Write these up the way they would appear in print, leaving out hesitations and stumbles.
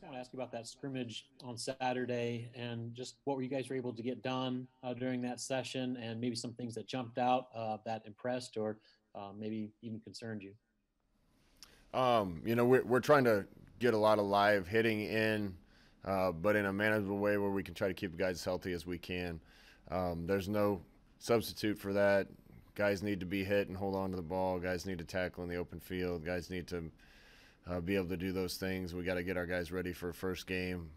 I want to ask you about that scrimmage on Saturday and just what were you guys were able to get done during that session, and maybe some things that jumped out that impressed or maybe even concerned you. We're trying to get a lot of live hitting in, but in a manageable way where we can try to keep the guys as healthy as we can. There's no substitute for that. Guys need to be hit and hold on to the ball. Guys need to tackle in the open field. Guys need to be able to do those things. We got to get our guys ready for first game.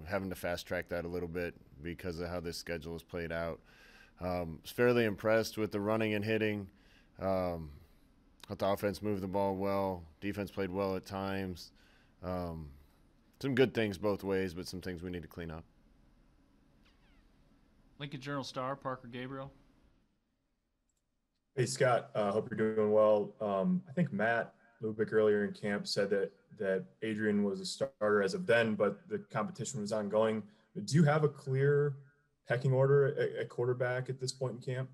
Having to fast track that a little bit because of how this schedule is played out. Was fairly impressed with the running and hitting. Thought the offense moved the ball well. Defense played well at times. Some good things both ways, but some things we need to clean up. Lincoln Journal-Star, Parker Gabriel. Hey, Scott. Hope you're doing well. I think Matt a little bit earlier in camp said that Adrian was a starter as of then, but the competition was ongoing. Do you have a clear pecking order at quarterback at this point in camp?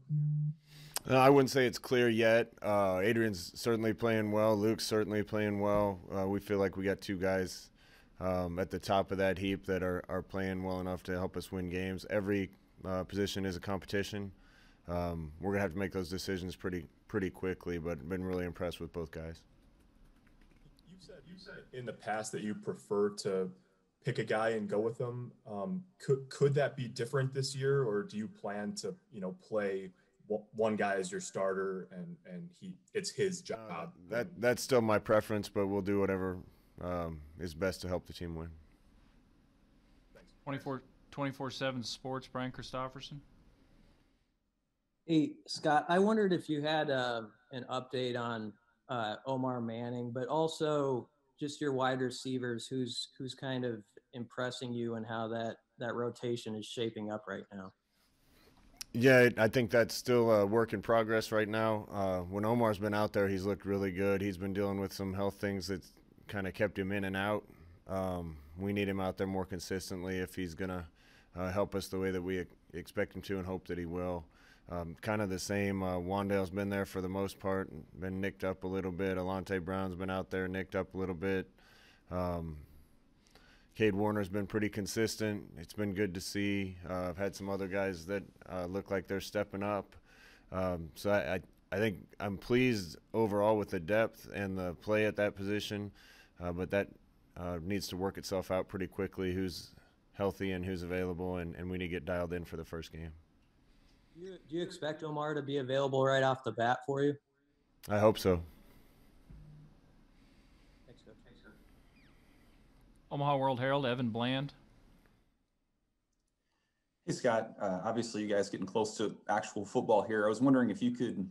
I wouldn't say it's clear yet. Adrian's certainly playing well. Luke's certainly playing well. We feel like we got two guys at the top of that heap that are playing well enough to help us win games. Every position is a competition. We're going to have to make those decisions pretty quickly, but been really impressed with both guys. You said in the past that you prefer to pick a guy and go with them. Could that be different this year, or do you plan to play one guy as your starter and it's his job? That's still my preference, but we'll do whatever is best to help the team win. Thanks. 24/7 Sports, Brian Christopherson. Hey, Scott, I wondered if you had an update on Omar Manning, but also just your wide receivers, who's kind of impressing you and how that rotation is shaping up right now. Yeah, I think that's still a work in progress right now. When Omar's been out there, he's looked really good. He's been dealing with some health things that kind of kept him in and out. We need him out there more consistently if he's going to help us the way that we expect him to and hope that he will. Kind of the same. Wandale's been there for the most part, been nicked up a little bit. Alante Brown's been out there, nicked up a little bit. Cade Warner's been pretty consistent. It's been good to see. I've had some other guys that look like they're stepping up. So I think I'm pleased overall with the depth and the play at that position, but that needs to work itself out pretty quickly, who's healthy and who's available, and we need to get dialed in for the first game. Do you expect Omar to be available right off the bat for you? I hope so. Thanks, Coach. Omaha World Herald, Evan Bland. Hey, Scott. Obviously, you guys getting close to actual football here. I was wondering if you could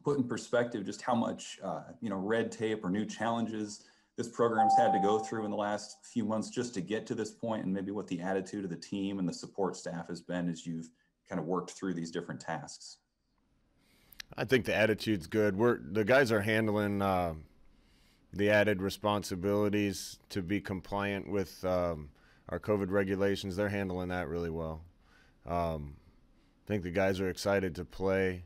put in perspective just how much, red tape or new challenges this program's had to go through in the last few months just to get to this point, and maybe what the attitude of the team and the support staff has been as you've kind of worked through these different tasks. I think the attitude's good. The guys are handling the added responsibilities to be compliant with our COVID regulations. They're handling that really well. I think the guys are excited to play.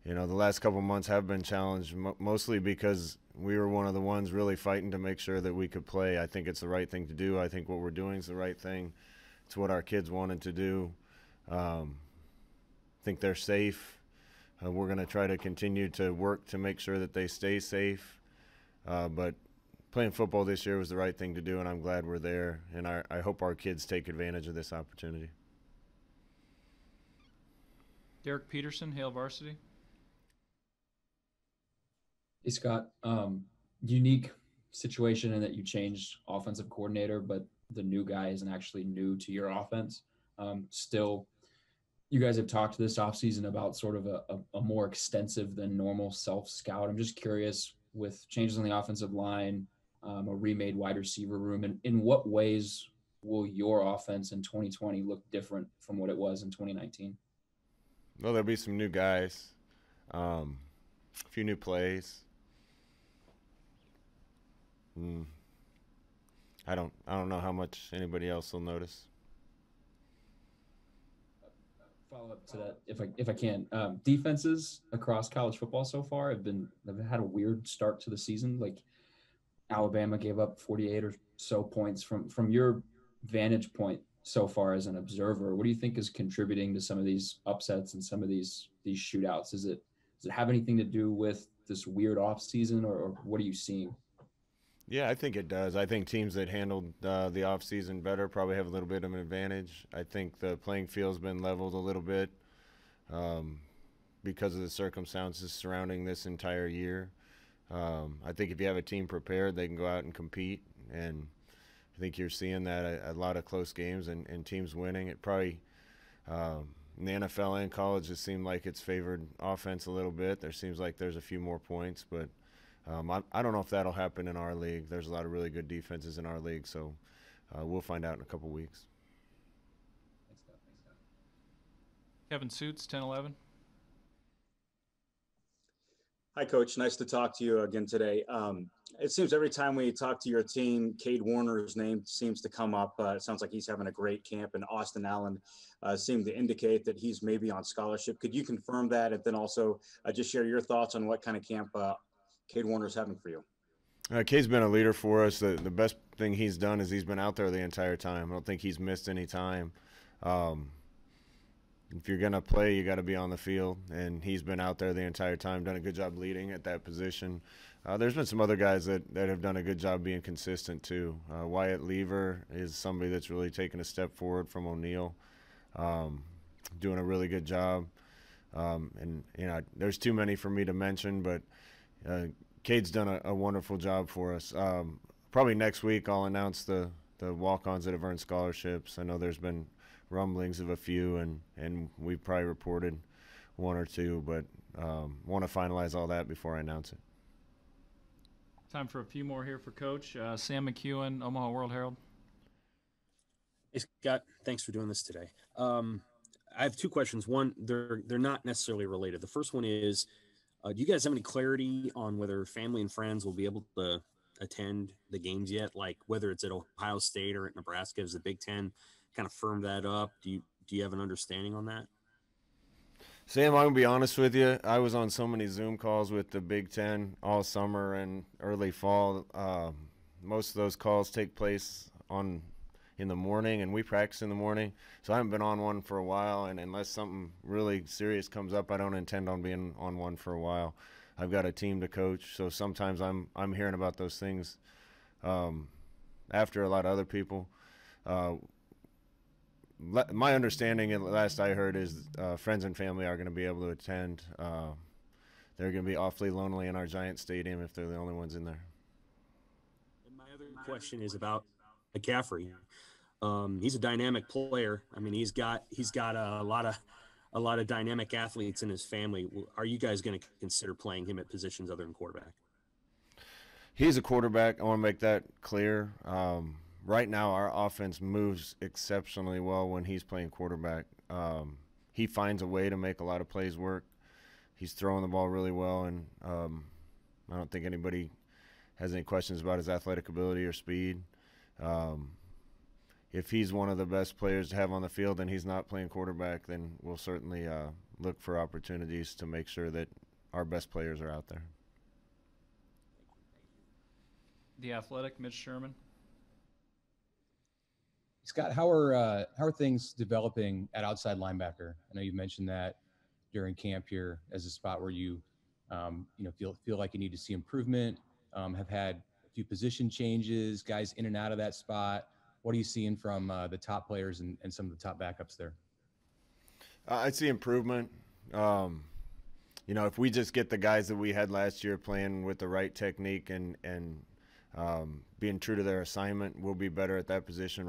The last couple months have been challenged, mostly because we were one of the ones really fighting to make sure that we could play. I think it's the right thing to do. I think what we're doing is the right thing. It's what our kids wanted to do. I think they're safe. We're going to try to continue to work to make sure that they stay safe. But playing football this year was the right thing to do, and I'm glad we're there. And I hope our kids take advantage of this opportunity. Derek Peterson, Hale Varsity. Hey, Scott. Unique situation in that you changed offensive coordinator, but the new guy isn't actually new to your offense. Still, you guys have talked this offseason about sort of a more extensive than normal self-scout. I'm just curious, with changes on the offensive line, a remade wide receiver room, and in what ways will your offense in 2020 look different from what it was in 2019? Well, there'll be some new guys, a few new plays. I don't know how much anybody else will notice. Follow up to that, if I can. Defenses across college football so far have had a weird start to the season. Like, Alabama gave up 48 or so points. From your vantage point so far as an observer, what do you think is contributing to some of these upsets and some of these shootouts? Does it have anything to do with this weird off season, or what are you seeing? Yeah, I think it does. I think teams that handled the offseason better probably have a little bit of an advantage. I think the playing field's been leveled a little bit because of the circumstances surrounding this entire year. I think if you have a team prepared, they can go out and compete. And I think you're seeing that a lot of close games and teams winning. It probably in the NFL and college, it seemed like it's favored offense a little bit. There seems like there's a few more points, but I don't know if that'll happen in our league. There's a lot of really good defenses in our league, so we'll find out in a couple weeks. Kevin Suits, 10-11. Hi, Coach. Nice to talk to you again today. It seems every time we talk to your team, Cade Warner's name seems to come up. It sounds like he's having a great camp, and Austin Allen seemed to indicate that he's maybe on scholarship. Could you confirm that, and then also just share your thoughts on what kind of camp Cade Warner's having for you? Cade's been a leader for us. The best thing he's done is he's been out there the entire time. I don't think he's missed any time. If you're going to play, you got to be on the field, and he's been out there the entire time, done a good job leading at that position. There's been some other guys that have done a good job being consistent too. Wyatt Lever is somebody that's really taken a step forward from O'Neal, doing a really good job. And there's too many for me to mention, but Cade's done a wonderful job for us. Probably next week I'll announce the walk-ons that have earned scholarships. I know there's been rumblings of a few, and we've probably reported one or two, but want to finalize all that before I announce it. Time for a few more here for Coach. Sam McEwen, Omaha World Herald. Hey, Scott. Thanks for doing this today. I have two questions. One, they're not necessarily related. The first one is, do you guys have any clarity on whether family and friends will be able to attend the games yet? Like whether it's at Ohio State or at Nebraska, has the Big Ten kind of firmed that up? Do you have an understanding on that? Sam, I'm going to be honest with you. I was on so many Zoom calls with the Big Ten all summer and early fall. Most of those calls take place in the morning, and we practice in the morning. So I haven't been on one for a while, and unless something really serious comes up, I don't intend on being on one for a while. I've got a team to coach, so sometimes I'm hearing about those things after a lot of other people. My understanding, and last I heard, is friends and family are going to be able to attend. They're going to be awfully lonely in our giant stadium if they're the only ones in there. And my other question is about McCaffrey. He's a dynamic player. I mean, he's got a lot of dynamic athletes in his family. Are you guys going to consider playing him at positions other than quarterback? He's a quarterback. I want to make that clear. Right now, our offense moves exceptionally well when he's playing quarterback. He finds a way to make a lot of plays work. He's throwing the ball really well, and I don't think anybody has any questions about his athletic ability or speed. If he's one of the best players to have on the field and he's not playing quarterback, then we'll certainly look for opportunities to make sure that our best players are out there. The Athletic, Mitch Sherman. Scott, how are things developing at outside linebacker? I know you mentioned that during camp here as a spot where you feel like you need to see improvement. Have had a few position changes, guys in and out of that spot. What are you seeing from the top players and some of the top backups there? I see improvement. If we just get the guys that we had last year playing with the right technique and being true to their assignment, we'll be better at that position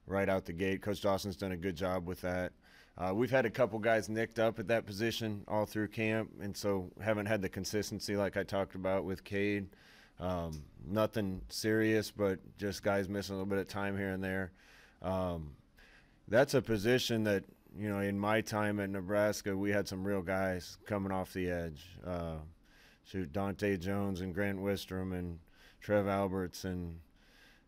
right out the gate. Coach Dawson's done a good job with that. We've had a couple guys nicked up at that position all through camp, and so haven't had the consistency like I talked about with Cade. Nothing serious, but just guys missing a little bit of time here and there. That's a position that, in my time at Nebraska, we had some real guys coming off the edge. Dante Jones and Grant Wistrom and Trev Alberts and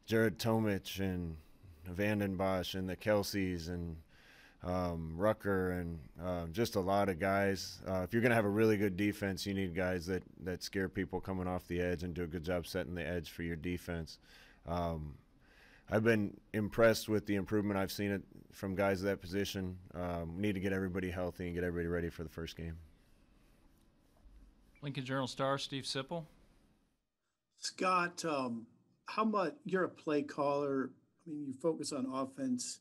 Jared Tomich and Vanden Bosch and the Kelseys, and Rucker, and just a lot of guys. If you're going to have a really good defense, you need guys that scare people coming off the edge and do a good job setting the edge for your defense. I've been impressed with the improvement I've seen from guys at that position. We need to get everybody healthy and get everybody ready for the first game. Lincoln Journal-Star, Steve Sipple. Scott, how much, you're a play caller, I mean, you focus on offense.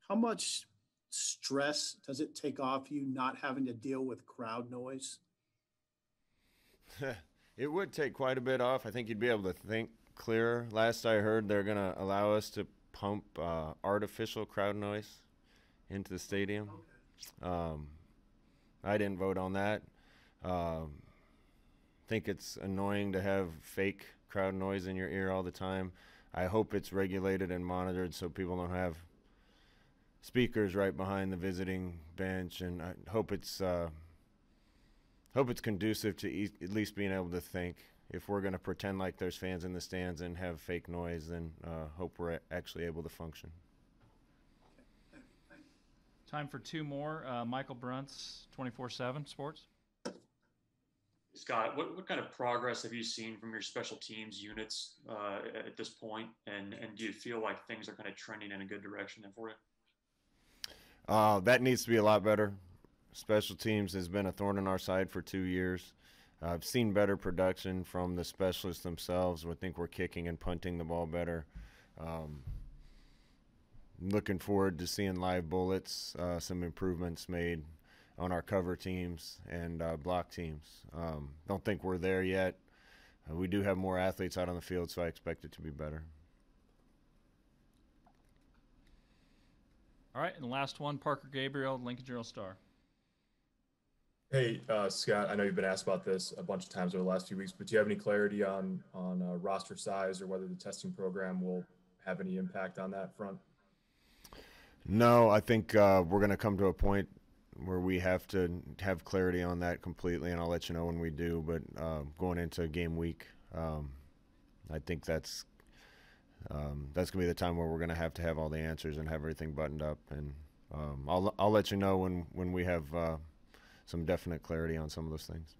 How much stress does it take off you not having to deal with crowd noise? It would take quite a bit off. I think you'd be able to think clearer. Last I heard, they're going to allow us to pump artificial crowd noise into the stadium. Okay. I didn't vote on that. Think it's annoying to have fake crowd noise in your ear all the time. I hope it's regulated and monitored so people don't have speakers right behind the visiting bench, and I hope it's conducive to at least being able to think. If we're going to pretend like there's fans in the stands and have fake noise, then hope we're actually able to function. Time for two more. Michael Bruntz, 24/7 Sports. Scott, what kind of progress have you seen from your special teams units at this point, and do you feel like things are kind of trending in a good direction there for you? That needs to be a lot better. Special teams has been a thorn in our side for 2 years. I've seen better production from the specialists themselves. I think we're kicking and punting the ball better. Looking forward to seeing live bullets, some improvements made on our cover teams and block teams. Don't think we're there yet. We do have more athletes out on the field, so I expect it to be better. All right, and the last one, Parker Gabriel, Lincoln Journal-Star. Hey, Scott, I know you've been asked about this a bunch of times over the last few weeks, but do you have any clarity on roster size or whether the testing program will have any impact on that front? No, I think we're going to come to a point where we have to have clarity on that completely, and I'll let you know when we do. But going into game week, I think that's going to be the time where we're going to have all the answers and have everything buttoned up. And I'll let you know when we have some definite clarity on some of those things.